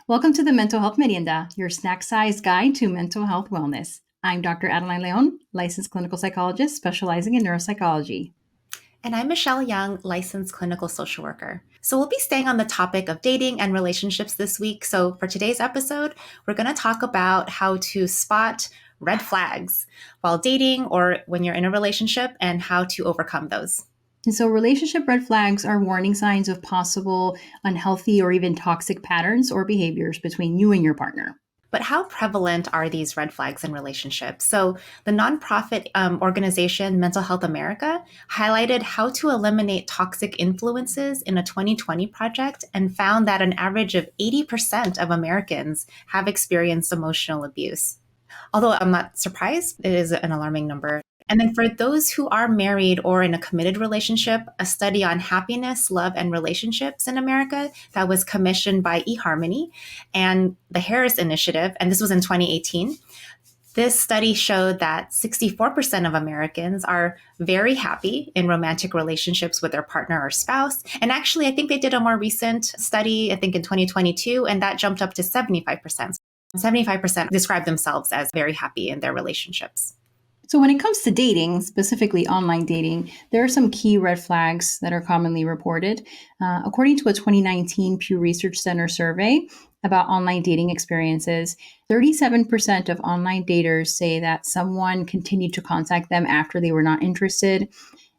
Welcome to the Mental Health Merienda, your snack-sized guide to mental health wellness. I'm Dr. Adeline Leon, licensed clinical psychologist specializing in neuropsychology. And I'm Michelle Young, licensed clinical social worker. So we'll be staying on the topic of dating and relationships this week. So for today's episode, we're going to talk about how to spot red flags while dating or when you're in a relationship and how to overcome those. And so relationship red flags are warning signs of possible unhealthy or even toxic patterns or behaviors between you and your partner. But how prevalent are these red flags in relationships? So the nonprofit organization Mental Health America highlighted how to eliminate toxic influences in a 2020 project and found that an average of 80% of Americans have experienced emotional abuse. Although I'm not surprised, it is an alarming number. And then for those who are married or in a committed relationship, a study on happiness, love, and relationships in America that was commissioned by eHarmony and the Harris Initiative, and this was in 2018. This study showed that 64% of Americans are very happy in romantic relationships with their partner or spouse. And actually, I think they did a more recent study, I think in 2022, and that jumped up to 75%. 75% describe themselves as very happy in their relationships. So when it comes to dating, specifically online dating, there are some key red flags that are commonly reported. According to a 2019 Pew Research Center survey about online dating experiences, 37% of online daters say that someone continued to contact them after they were not interested.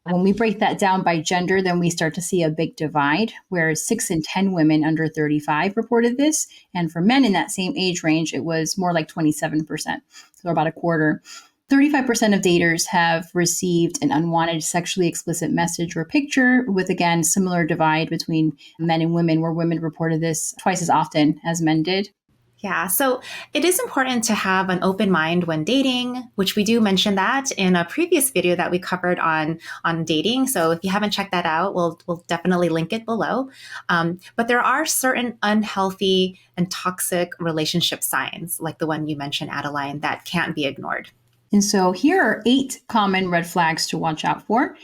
When we break that down by gender, then we start to see a big divide, where 6 in 10 women under 35 reported this. And for men in that same age range, it was more like 27%, so about a quarter. 35% of daters have received an unwanted sexually explicit message or picture, with, again, similar divide between men and women, where women reported this twice as often as men did. Yeah, so it is important to have an open mind when dating, which we do mention that in a previous video that we covered on dating. So if you haven't checked that out, we'll definitely link it below. But there are certain unhealthy and toxic relationship signs, like the one you mentioned, Adeline, that can't be ignored. And so here are 8 common red flags to watch out for.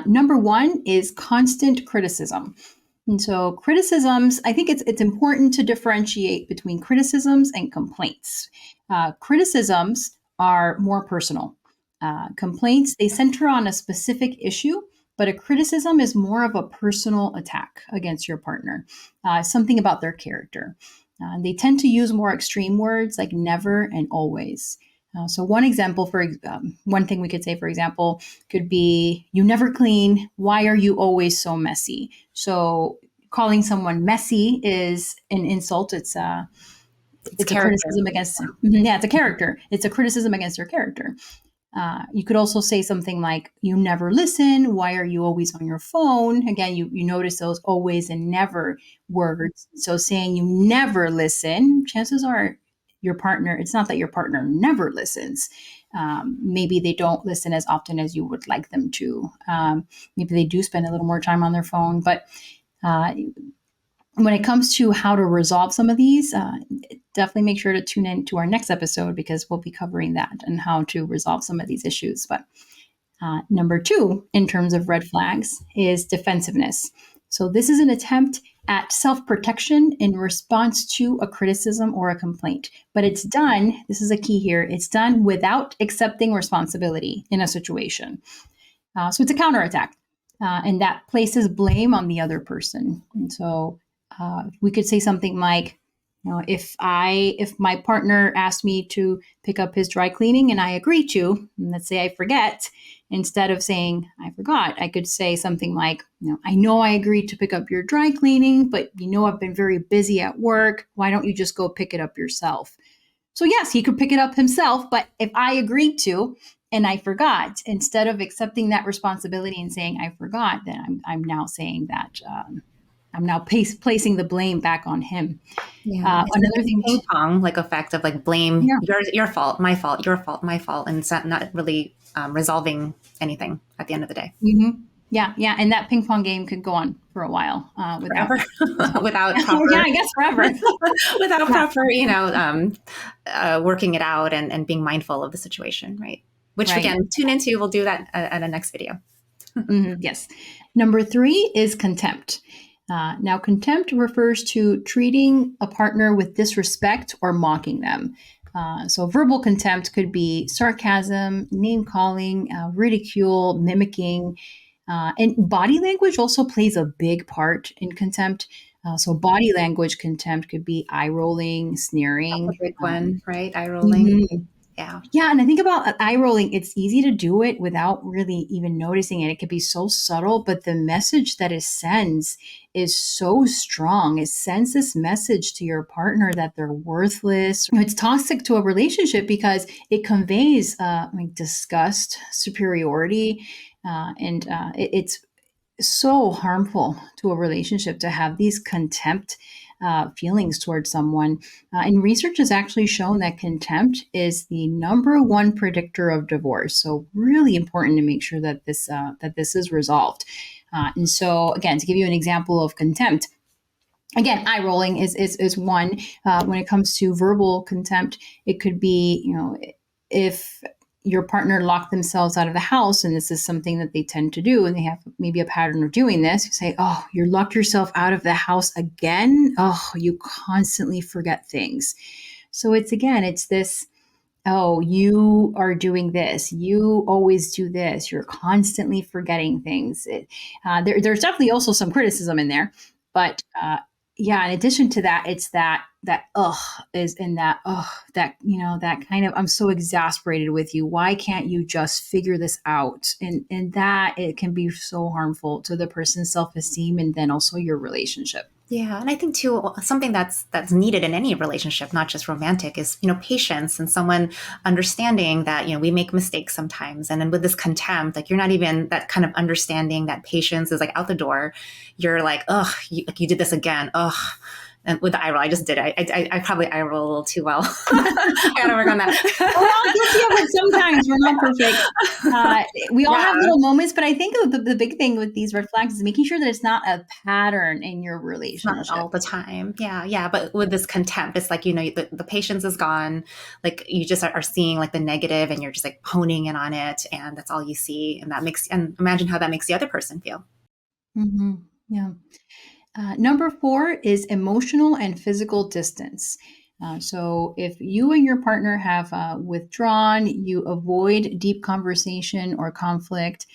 Number 1 is constant criticism. And so criticisms, I think it's important to differentiate between criticisms and complaints. Criticisms are more personal. Complaints, they center on a specific issue, but a criticism is more of a personal attack against your partner, something about their character. They tend to use more extreme words like never and always. So one example one thing we could say, for example, could be, you never clean. Why are you always so messy? So calling someone messy is an insult. It's a criticism against, it's a character. It's a criticism against their character. You could also say something like, you never listen. Why are you always on your phone? Again, you notice those always and never words. So saying you never listen, chances are your partner, it's not that your partner never listens. Maybe they don't listen as often as you would like them to. Maybe they do spend a little more time on their phone. But when it comes to how to resolve some of these, definitely make sure to tune in to our next episode, because we'll be covering that and how to resolve some of these issues. But number 2, in terms of red flags, is defensiveness. So this is an attempt at self-protection in response to a criticism or a complaint. But it's done, this is a key here, it's done without accepting responsibility in a situation. So it's a counterattack, and that places blame on the other person. And so we could say something like, if my partner asked me to pick up his dry cleaning and I agree to, and let's say I forget, instead of saying I forgot, I could say something like, I know I agreed to pick up your dry cleaning, but I've been very busy at work. Why don't you just go pick it up yourself? So yes, he could pick it up himself, but if I agreed to and I forgot, instead of accepting that responsibility and saying I forgot, then I'm now saying that I'm now placing the blame back on him. Yeah, another thing, ping pong like effect of like blame, your fault, my fault, your fault, my fault, and it's not really resolving anything at the end of the day. Mm-hmm. Yeah, and that ping pong game could go on for a while without proper, I guess forever, without proper, working it out and being mindful of the situation, right? Which again, tune into. We'll do that at a next video. Mm-hmm. Yes. Number 3 is contempt. Now, contempt refers to treating a partner with disrespect or mocking them. So, verbal contempt could be sarcasm, name calling, ridicule, mimicking. And body language also plays a big part in contempt. So, body language contempt could be eye rolling, That's a sneering. big one, right? Eye rolling. Mhm. Yeah. Yeah, and I think about eye rolling, it's easy to do it without really even noticing it. It could be so subtle, but the message that it sends is so strong. It sends this message to your partner that they're worthless. It's toxic to a relationship because it conveys like disgust, superiority, it's so harmful to a relationship to have these contempt feelings towards someone. And research has actually shown that contempt is the number one predictor of divorce. So really important to make sure that this is resolved. And so again, to give you an example of contempt, again, eye rolling is one. When it comes to verbal contempt, it could be, if your partner locked themselves out of the house, and this is something that they tend to do, and they have maybe a pattern of doing this, you say, oh, you locked yourself out of the house again. Oh, you constantly forget things. So it's this, oh, you are doing this. You always do this. You're constantly forgetting things. There's definitely also some criticism in there, but yeah. In addition to that, it's that is in that that that kind of, I'm so exasperated with you. Why can't you just figure this out? And that it can be so harmful to the person's self esteem and then also your relationship. Yeah, and I think too something that's needed in any relationship, not just romantic, is patience and someone understanding that we make mistakes sometimes, and then with this contempt, like you're not even that kind of understanding that patience is like out the door. You're like, ugh, you did this again, ugh. And with the eye roll, I just did it. I probably eye roll a little too well. I gotta work on We're that. all guilty of it sometimes. We're not perfect. Uh, we all have Yeah. little moments, but I think the big thing with these red flags is making sure that it's not a pattern in your It's not relationship. all the time. Yeah, yeah. But with this contempt, it's like, the patience is gone. Like you just are seeing like the negative and you're just like honing in on it. And that's all you see. And imagine how that makes the other person feel. Hmm. Yeah. Number four is emotional and physical distance. So, if you and your partner have withdrawn, you avoid deep conversation or conflict.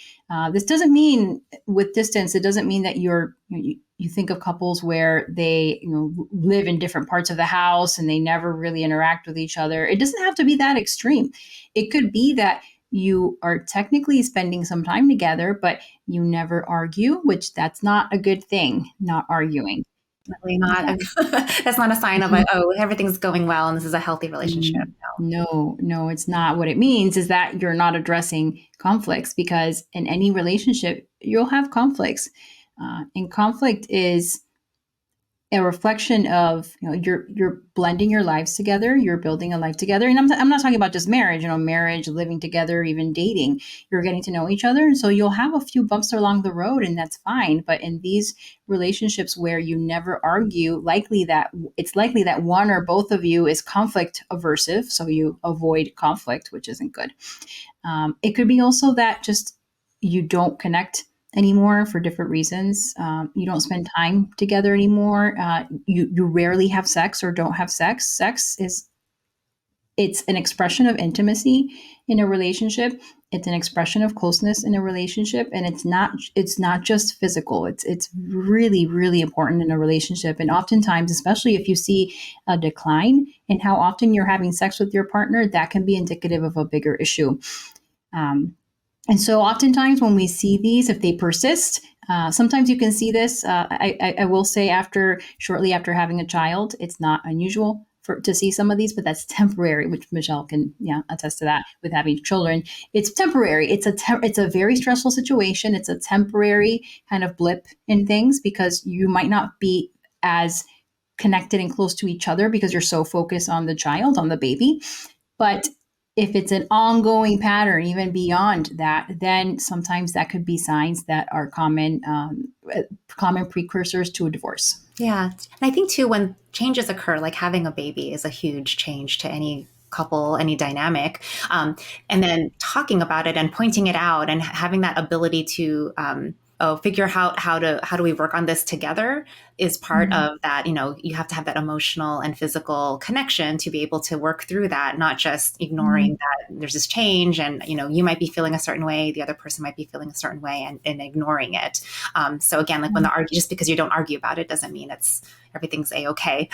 This doesn't mean, with distance, it doesn't mean that you think of couples where they live in different parts of the house and they never really interact with each other. It doesn't have to be that extreme. It could be that you are technically spending some time together, but you never argue, which that's not a good thing, not arguing. Definitely not. Yeah. That's not a sign of like, Mhm. oh, everything's going well and this is a healthy relationship. No. No, no, it's not. What it means is that you're not addressing conflicts, because in any relationship, you'll have conflicts. And conflict is a reflection of, you're blending your lives together, you're building a life together. And I'm not talking about just marriage, marriage, living together, even dating. You're getting to know each other, and so you'll have a few bumps along the road, and that's fine. But in these relationships where you never argue, it's likely that one or both of you is conflict aversive, so you avoid conflict, which isn't good. It could be also that just you don't connect anymore for different reasons. You don't spend time together anymore. You rarely have sex or don't have sex. It's an expression of intimacy in a relationship. It's an expression of closeness in a relationship, and it's not just physical. It's really, really important in a relationship. And oftentimes, especially if you see a decline in how often you're having sex with your partner, that can be indicative of a bigger issue. Um, and so, oftentimes, when we see these, if they persist, sometimes you can see this. I will say, shortly after having a child, it's not unusual to see some of these, but that's temporary, which Michelle can, yeah, attest to that with having children. It's temporary. It's a very stressful situation. It's a temporary kind of blip in things, because you might not be as connected and close to each other because you're so focused on the child, on the baby. But if it's an ongoing pattern, even beyond that, then sometimes that could be signs that are common precursors to a divorce. Yeah. And I think too, when changes occur, like having a baby is a huge change to any couple, any dynamic. And then talking about it and pointing it out and having that ability to figure out how do we work on this together is part Mhm. of that. You have to have that emotional and physical connection to be able to work through that, not just ignoring Mhm. that there's this change and you might be feeling a certain way, the other person might be feeling a certain way, and ignoring it. So again, like when the argue, just because you don't argue about it doesn't mean it's everything's a-okay,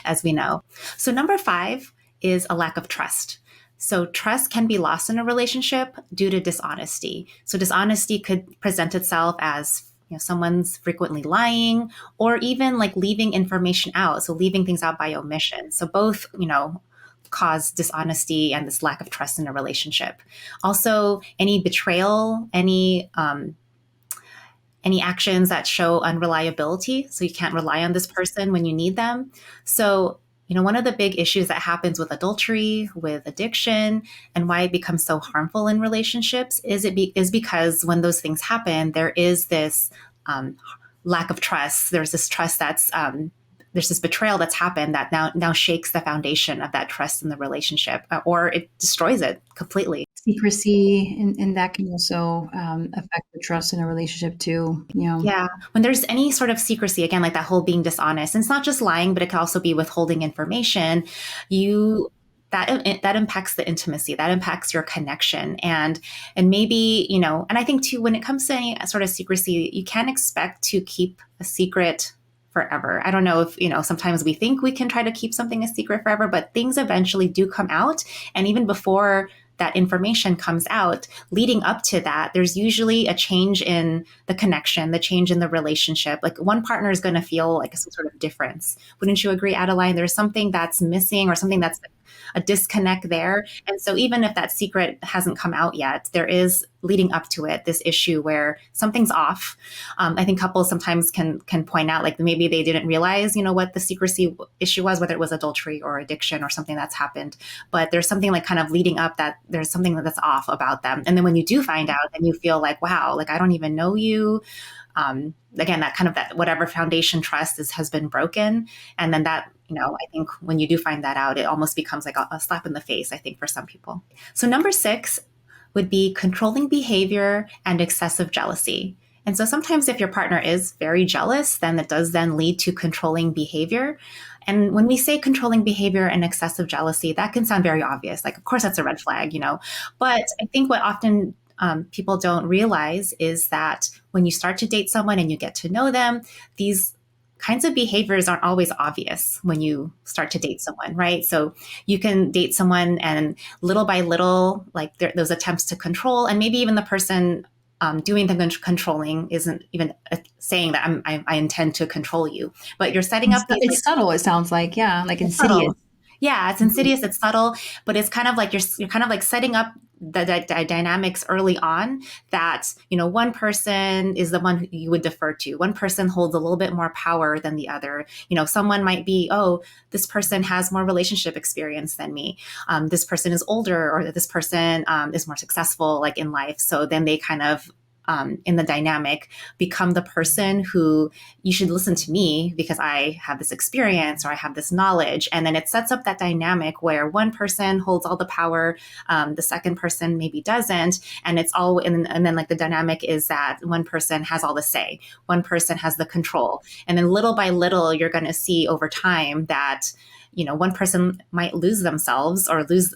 as we know. So number 5 is a lack of trust. So trust can be lost in a relationship due to dishonesty. So dishonesty could present itself as someone's frequently lying, or even like leaving information out. So leaving things out by omission. So both, cause dishonesty and this lack of trust in a relationship. Also, any betrayal, any actions that show unreliability. So you can't rely on this person when you need them. So, one of the big issues that happens with adultery, with addiction, and why it becomes so harmful in relationships is because when those things happen, there is this lack of trust. There's this trust there's this betrayal that's happened that now shakes the foundation of that trust in the relationship, or it destroys it completely. Secrecy, and that can also affect the trust in a relationship too. Yeah. When there's any sort of secrecy, again, like that whole being dishonest, and it's not just lying, but it can also be withholding information. You that impacts the intimacy, that impacts your connection, and maybe and I think too, when it comes to any sort of secrecy, you can't expect to keep a secret forever. I don't know if sometimes we think we can try to keep something a secret forever, but things eventually do come out, and even before that information comes out, leading up to that, there's usually a change in the connection, the change in the relationship. Like one partner is going to feel like some sort of difference. Wouldn't you agree, Adeline? There's something that's missing, or something that's a disconnect there. And so even if that secret hasn't come out yet, there is, leading up to it, this issue where something's off. I think couples sometimes can point out, like maybe they didn't realize, what the secrecy issue was, whether it was adultery or addiction or something that's happened. But there's something like kind of leading up that there's something that's off about them. And then when you do find out, then you feel like, wow, like I don't even know you. Again, that kind of that whatever foundation trust has been broken. And then that, I think when you do find that out, it almost becomes like a slap in the face, I think, for some people. So number 6 would be controlling behavior and excessive jealousy. And so sometimes if your partner is very jealous, then it does then lead to controlling behavior. And when we say controlling behavior and excessive jealousy, that can sound very obvious. Like, of course, that's a red flag, But I think what often people don't realize is that when you start to date someone and you get to know them, these kinds of behaviors aren't always obvious when you start to date someone, right? So you can date someone and little by little, like those attempts to control, and maybe even the person doing the controlling isn't even saying that I intend to control you, but you're setting up these. It's subtle. It sounds like, yeah, like It's insidious. subtle. Yeah, it's insidious, it's subtle, but it's kind of like you're kind of like setting up the dynamics early on that, one person is the one who you would defer to. One person holds a little bit more power than the other. Someone might be, oh, this person has more relationship experience than me. This person is older, or this person is more successful like in life. So then they kind of in the dynamic become the person who you should listen to me because I have this experience or I have this knowledge. And then it sets up that dynamic where one person holds all the power, the second person maybe doesn't. And it's all, and then like the dynamic is that one person has all the say, one person has the control. And then little by little, you're going to see over time that one person might lose themselves or lose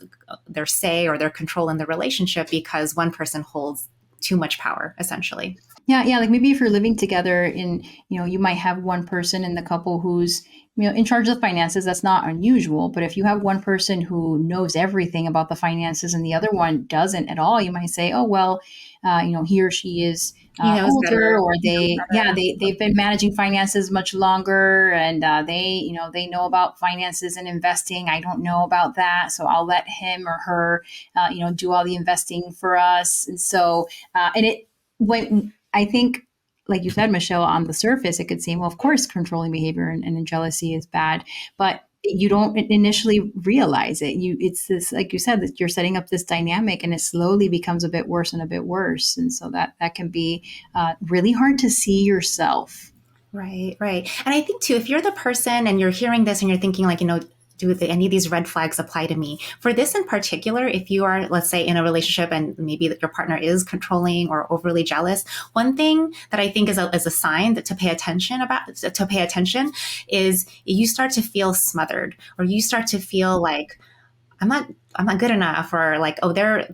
their say or their control in the relationship because one person holds too much power, essentially. Yeah, like maybe if you're living together and you might have one person in the couple who's in charge of the finances. That's not unusual, but if you have one person who knows everything about the finances and the other one doesn't at all, you might say, oh well, he or she is He knows older, better. or He knows better. they've been managing finances much longer, and they know about finances and investing. I don't know about that, so I'll let him or her do all the investing for us. And so and it when I think, like you said, Michelle, on the surface, it could seem, well, of course, controlling behavior and jealousy is bad, but you don't initially realize it. It's this, like you said, that you're setting up this dynamic, and it slowly becomes a bit worse and a bit worse, and so that can be really hard to see yourself. Right, right. And I think too, if you're the person and you're hearing this and you're thinking like, any of these red flags apply to me? For this in particular, if you are, let's say, in a relationship and maybe your partner is controlling or overly jealous, one thing that I think is a sign that to pay attention is you start to feel smothered, or you start to feel like I'm not good enough, or like, oh, they're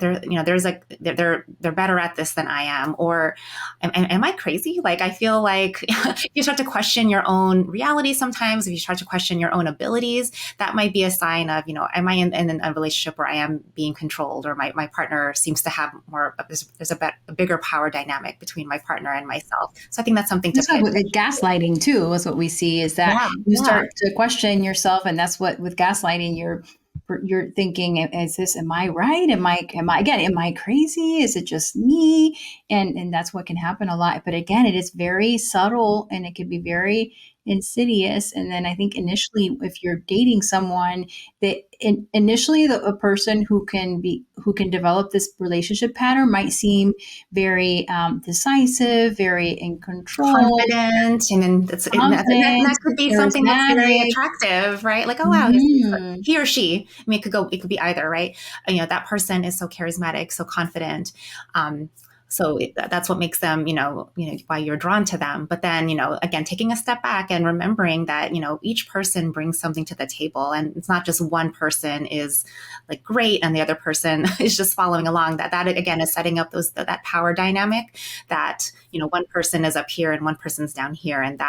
better at this than I am, or am I crazy? Like, I feel like if you start to question your own reality sometimes, if you start to question your own abilities, that might be a sign of, am I in a relationship where I am being controlled, or my partner seems to have more, there's a bigger power dynamic between my partner and myself. So I think that's something to That's pay what with attention. gaslighting too is what we see is that Yeah, you yeah. start to question yourself, and that's what with gaslighting you're thinking, is this, am I right, am I crazy, is it just me? And that's what can happen a lot, but again, it is very subtle and it can be very insidious. And then I think initially, if you're dating someone, that initially a person who can develop this relationship pattern might seem very decisive, very in control, Confident, and then confident, that could be something that's very charismatic. attractive, right? Like, oh wow, Mhm. he or she. I mean, it could be either, right? That person is so charismatic, so confident. Um, that's what makes them, why you're drawn to them. But then, again, taking a step back and remembering that, each person brings something to the table, and it's not just one person is like great and the other person is just following along. That again is setting up that power dynamic, that one person is up here and one person's down here, and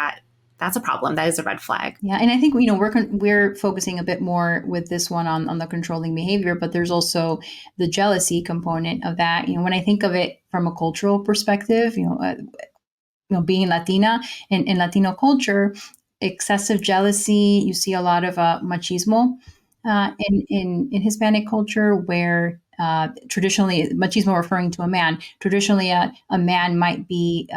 that's a problem. That is a red flag. Yeah, and I think we're focusing a bit more with this one on the controlling behavior, but there's also the jealousy component of that. When I think of it from a cultural perspective, being Latina in Latino culture, excessive jealousy. You see a lot of machismo in Hispanic culture, where traditionally machismo referring to a man. Traditionally, a man might be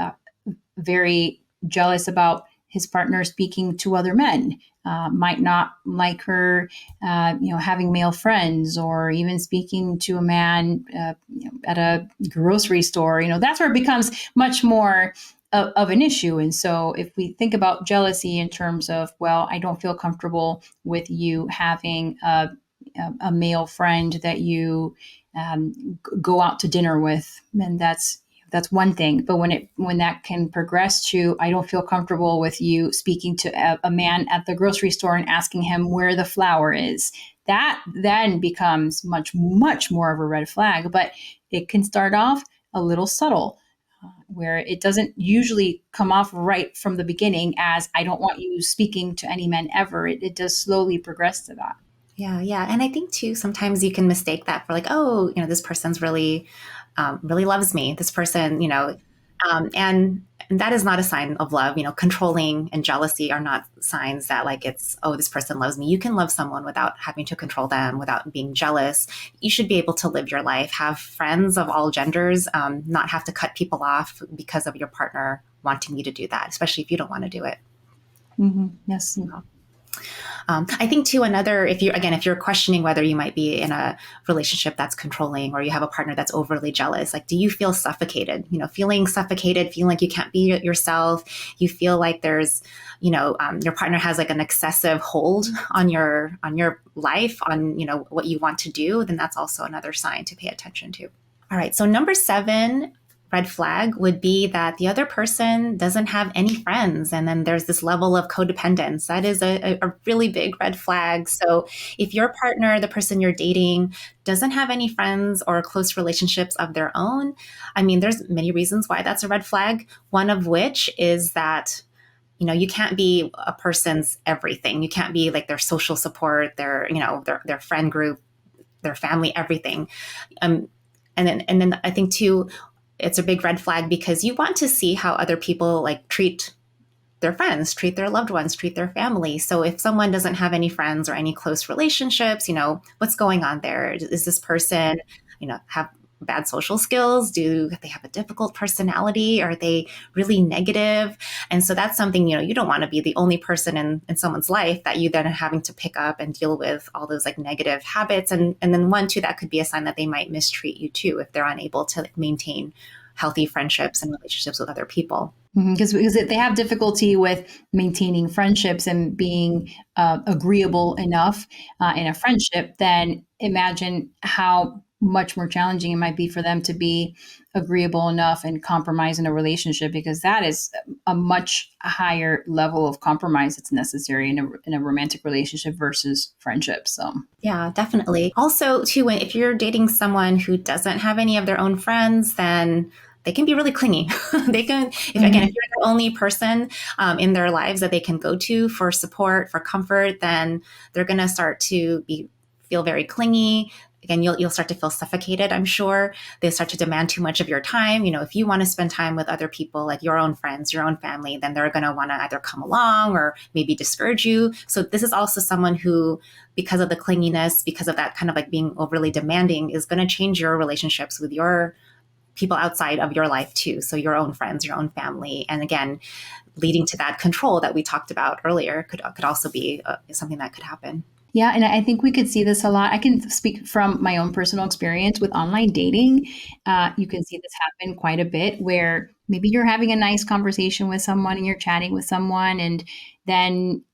very jealous about his partner speaking to other men. Might not like her, having male friends, or even speaking to a man, at a grocery store. That's where it becomes much more of an issue. And so, if we think about jealousy in terms of, well, I don't feel comfortable with you having a male friend that you go out to dinner with, and that's one thing. But when that can progress to, I don't feel comfortable with you speaking to a man at the grocery store and asking him where the flour is, that then becomes much, much more of a red flag. But it can start off a little subtle, where it doesn't usually come off right from the beginning as, I don't want you speaking to any men ever. It does slowly progress to that. Yeah, yeah. And I think too, sometimes you can mistake that for like, oh, this person's really loves me. This person, and that is not a sign of love. Controlling and jealousy are not signs that like it's, oh, this person loves me. You can love someone without having to control them, without being jealous. You should be able to live your life, have friends of all genders, not have to cut people off because of your partner wanting you to do that, especially if you don't want to do it. Yes. I think too, if you're questioning whether you might be in a relationship that's controlling, or you have a partner that's overly jealous, like, do you feel suffocated? Feeling suffocated, feeling like you can't be yourself. You feel like there's, your partner has like an excessive hold on your life, on, what you want to do, then that's also another sign to pay attention to. All right. So number 7, red flag would be that the other person doesn't have any friends. And then there's this level of codependence. That is a really big red flag. So if your partner, the person you're dating, doesn't have any friends or close relationships of their own, I mean, there's many reasons why that's a red flag. One of which is that you can't be a person's everything. You can't be like their social support, their friend group, their family, everything. And then I think too, it's a big red flag because you want to see how other people like treat their friends, treat their loved ones, treat their family. So if someone doesn't have any friends or any close relationships, what's going on there? Is this person, have bad social skills? Do they have a difficult personality? Are they really negative? And so that's something, you don't want to be the only person in someone's life that you then are having to pick up and deal with all those like negative habits. And then one, too, that could be a sign that they might mistreat you too, if they're unable to like maintain healthy friendships and relationships with other people. Because they have difficulty with maintaining friendships and being agreeable enough in a friendship, then imagine how much more challenging it might be for them to be agreeable enough and compromise in a relationship, because that is a much higher level of compromise that's necessary in a romantic relationship versus friendship. So Yeah, definitely. Also, too, if you're dating someone who doesn't have any of their own friends, then they can be really clingy. They can, if again, if mhm. you're the only person in their lives that they can go to for support, for comfort, then they're going to start to feel very clingy. Again, you'll start to feel suffocated, I'm sure. They start to demand too much of your time. If you want to spend time with other people, like your own friends, your own family, then they're going to want to either come along or maybe discourage you. So this is also someone who, because of the clinginess, because of that kind of like being overly demanding, is going to change your relationships with your people outside of your life too. So your own friends, your own family. And again, leading to that control that we talked about earlier could also be something that could happen. Yeah, and I think we could see this a lot. I can speak from my own personal experience with online dating. You can see this happen quite a bit where maybe you're having a nice conversation with someone and you're chatting with someone, and then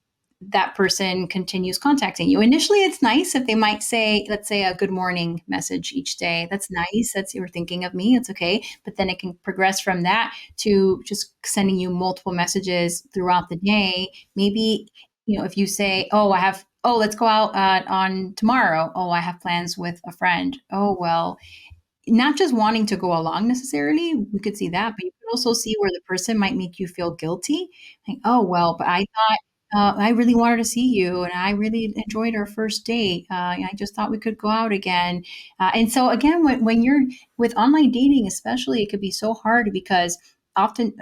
that person continues contacting you. Initially, it's nice if they might say, let's say, a good morning message each day. That's nice. That's you're thinking of me. It's okay. But then it can progress from that to just sending you multiple messages throughout the day. Maybe, if you say, let's go out on tomorrow. Oh, I have plans with a friend. Oh, well, not just wanting to go along necessarily, we could see that, but you could also see where the person might make you feel guilty. Like, oh, well, but I thought I really wanted to see you and I really enjoyed our first date. I just thought we could go out again. And so, again, when you're with online dating, especially, it could be so hard because often,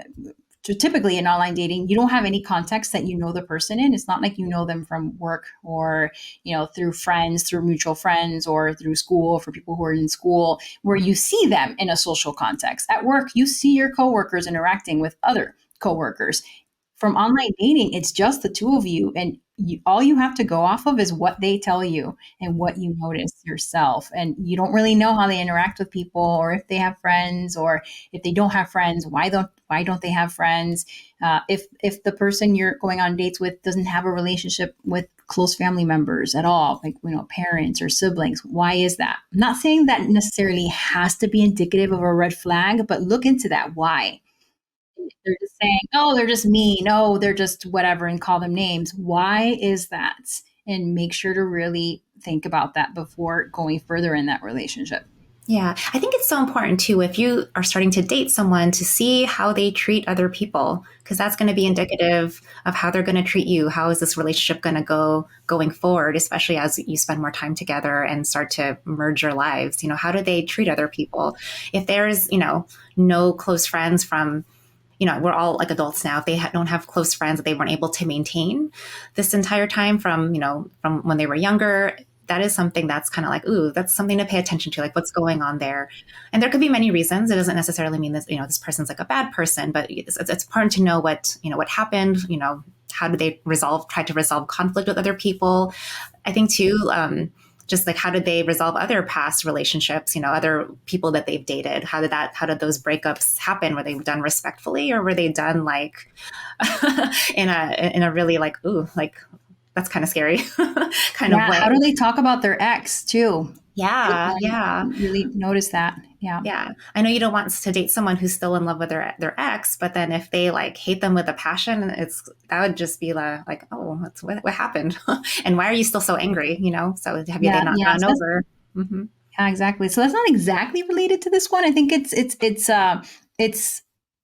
typically in online dating, you don't have any context that you know the person in. It's not like you know them from work or, through friends, through mutual friends, or through school for people who are in school, where you see them in a social context. At work, you see your coworkers interacting with other coworkers. From online dating, it's just the two of you, and all you have to go off of is what they tell you and what you notice yourself. And you don't really know how they interact with people, or if they have friends, or if they don't have friends, why don't they have friends? If the person you're going on dates with doesn't have a relationship with close family members at all, like parents or siblings, why is that? I'm not saying that necessarily has to be indicative of a red flag, but look into that. Why? They're just saying, oh, they're just mean. Oh, they're just whatever, and call them names. Why is that? And make sure to really think about that before going further in that relationship. Yeah, I think it's so important too if you are starting to date someone to see how they treat other people, because that's going to be indicative of how they're going to treat you. How is this relationship going to go going forward, especially as you spend more time together and start to merge your lives? How do they treat other people? If there's, no close friends from, we're all like adults now. If they don't have close friends that they weren't able to maintain this entire time from when they were younger, that is something that's kind of like, ooh, that's something to pay attention to, like what's going on there. And there could be many reasons. It doesn't necessarily mean that, this person's like a bad person, but it's important to know what happened, how do they try to resolve conflict with other people. I think too, just like how did they resolve other past relationships, other people that they've dated? How did those breakups happen? Were they done respectfully, or were they done like in a really like, ooh, like that's kind of scary kind of Yeah. way? How do they talk about their ex too? Good Yeah, point. yeah. Really notice that. Yeah. Yeah, I know you don't want to date someone who's still in love with their ex, but then if they like hate them with a passion, that would just be like, oh, what happened, and why are you still so angry? So have they Yeah. not Yeah. gotten over? Hmm. Yeah, exactly. So that's not exactly related to this one. I think it's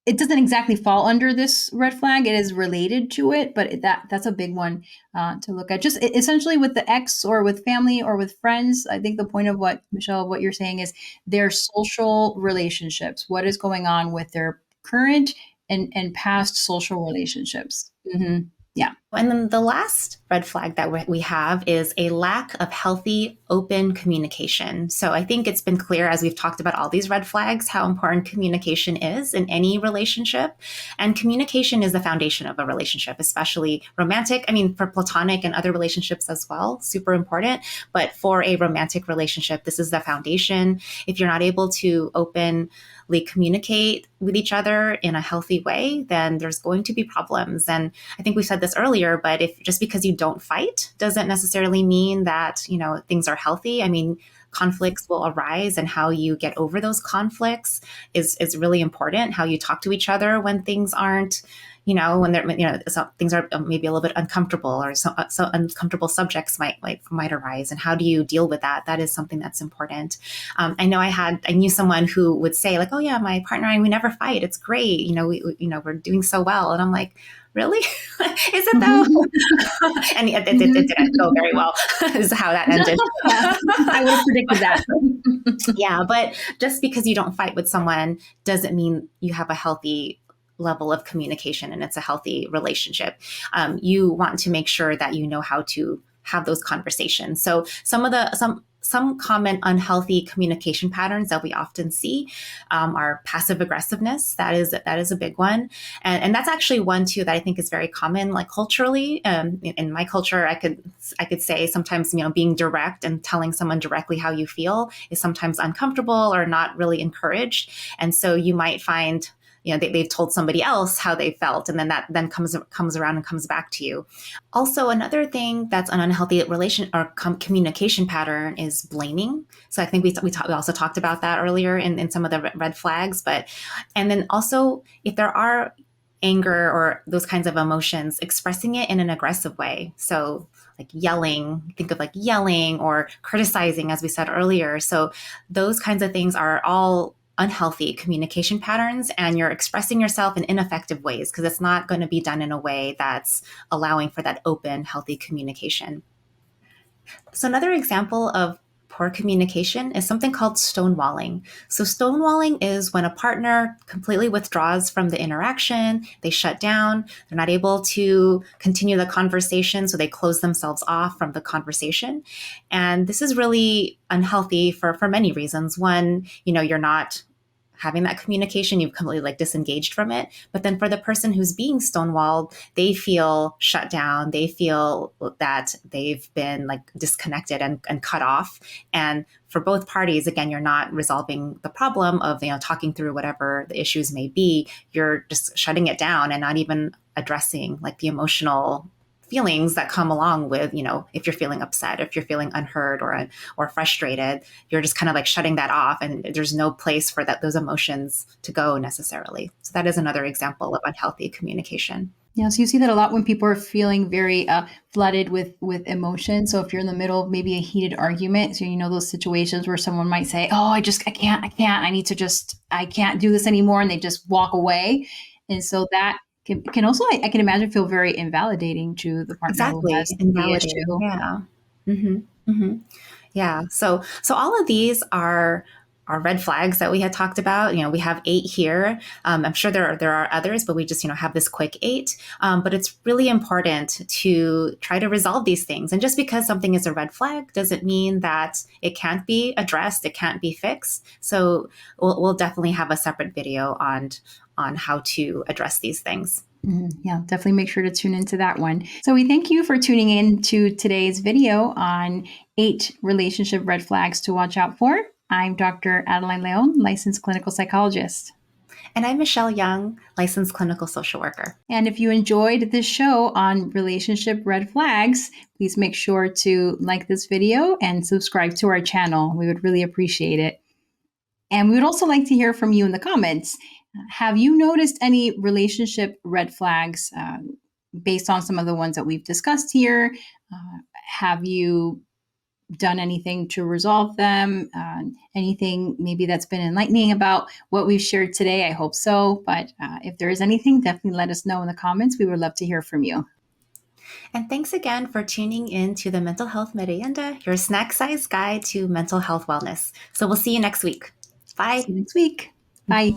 it doesn't exactly fall under this red flag. It is related to it, but that's a big one to look at. Just essentially with the ex or with family or with friends. I think the point of what you're saying is their social relationships. What is going on with their current and past social relationships? Yeah. And then the last red flag that we have is a lack of healthy, open communication. So I think it's been clear as we've talked about all these red flags how important communication is in any relationship. And communication is the foundation of a relationship, especially romantic. I mean, for platonic and other relationships as well, super important. But for a romantic relationship, this is the foundation. If you're not able to effectively communicate with each other in a healthy way, then there's going to be problems. And I think we said this earlier, but if just because you don't fight doesn't necessarily mean that, things are healthy. I mean, conflicts will arise, and how you get over those conflicts is really important. How you talk to each other when things aren't, when they're, things are maybe a little bit uncomfortable, or so uncomfortable subjects might arise, and how do you deal with that? That is something that's important. I knew someone who would say like, oh yeah, my partner and I, we never fight. It's great. We're doing so well. And I'm like, really? Is it though? And it didn't go very well. Is how that ended. I would have predicted that. Yeah, but just because you don't fight with someone doesn't mean you have a healthy level of communication and it's a healthy relationship. You want to make sure that you know how to have those conversations. So some common unhealthy communication patterns that we often see are passive aggressiveness. That is a big one, and that's actually one too that I think is very common, like culturally. In my culture, I could say sometimes being direct and telling someone directly how you feel is sometimes uncomfortable or not really encouraged, and so you might find they've told somebody else how they felt, and then that then comes around and comes back to you. Also, another thing that's an unhealthy communication pattern is blaming. So I think we also talked about that earlier in some of the red flags. And then also, if there are anger or those kinds of emotions, expressing it in an aggressive way. So like think of like yelling or criticizing, as we said earlier. So those kinds of things are all unhealthy communication patterns, and you're expressing yourself in ineffective ways because it's not going to be done in a way that's allowing for that open, healthy communication. So another example of poor communication is something called stonewalling. So stonewalling is when a partner completely withdraws from the interaction, they shut down, they're not able to continue the conversation, so they close themselves off from the conversation. And this is really unhealthy for many reasons. One, you're not having that communication, you've completely like disengaged from it. But then for the person who's being stonewalled, they feel shut down. They feel that they've been like disconnected and cut off. And for both parties, again, you're not resolving the problem of, talking through whatever the issues may be. You're just shutting it down and not even addressing like the emotional feelings that come along with, if you're feeling upset, if you're feeling unheard or frustrated, you're just kind of like shutting that off, and there's no place for those emotions to go necessarily. So that is another example of unhealthy communication. Yeah, so you see that a lot when people are feeling very flooded with emotion. So if you're in the middle of maybe a heated argument, so those situations where someone might say, "Oh, I can't, I can't do this anymore," and they just walk away, and so that can also, I can imagine, feel very invalidating to the partner who Exactly. has the Invalidating. issue. Yeah. Mm-hmm. Mm-hmm. Yeah. So all of these are red flags that we had talked about. We have 8 here. I'm sure there are others, but we just have this quick 8. But it's really important to try to resolve these things. And just because something is a red flag doesn't mean that it can't be addressed. It can't be fixed. So we'll definitely have a separate video on how to address these things. Yeah, definitely make sure to tune into that one. So we thank you for tuning in to today's video on 8 relationship red flags to watch out for. I'm Dr. Adeline Leon, licensed clinical psychologist. And I'm Michelle Young, licensed clinical social worker. And if you enjoyed this show on relationship red flags, please make sure to like this video and subscribe to our channel. We would really appreciate it. And we would also like to hear from you in the comments. Have you noticed any relationship red flags based on some of the ones that we've discussed here? Have you done anything to resolve them? Anything maybe that's been enlightening about what we've shared today? I hope so. But if there is anything, definitely let us know in the comments. We would love to hear from you. And thanks again for tuning in to the Mental Health Merienda, your snack-sized guide to mental health wellness. So we'll see you next week. Bye. See you next week. Bye.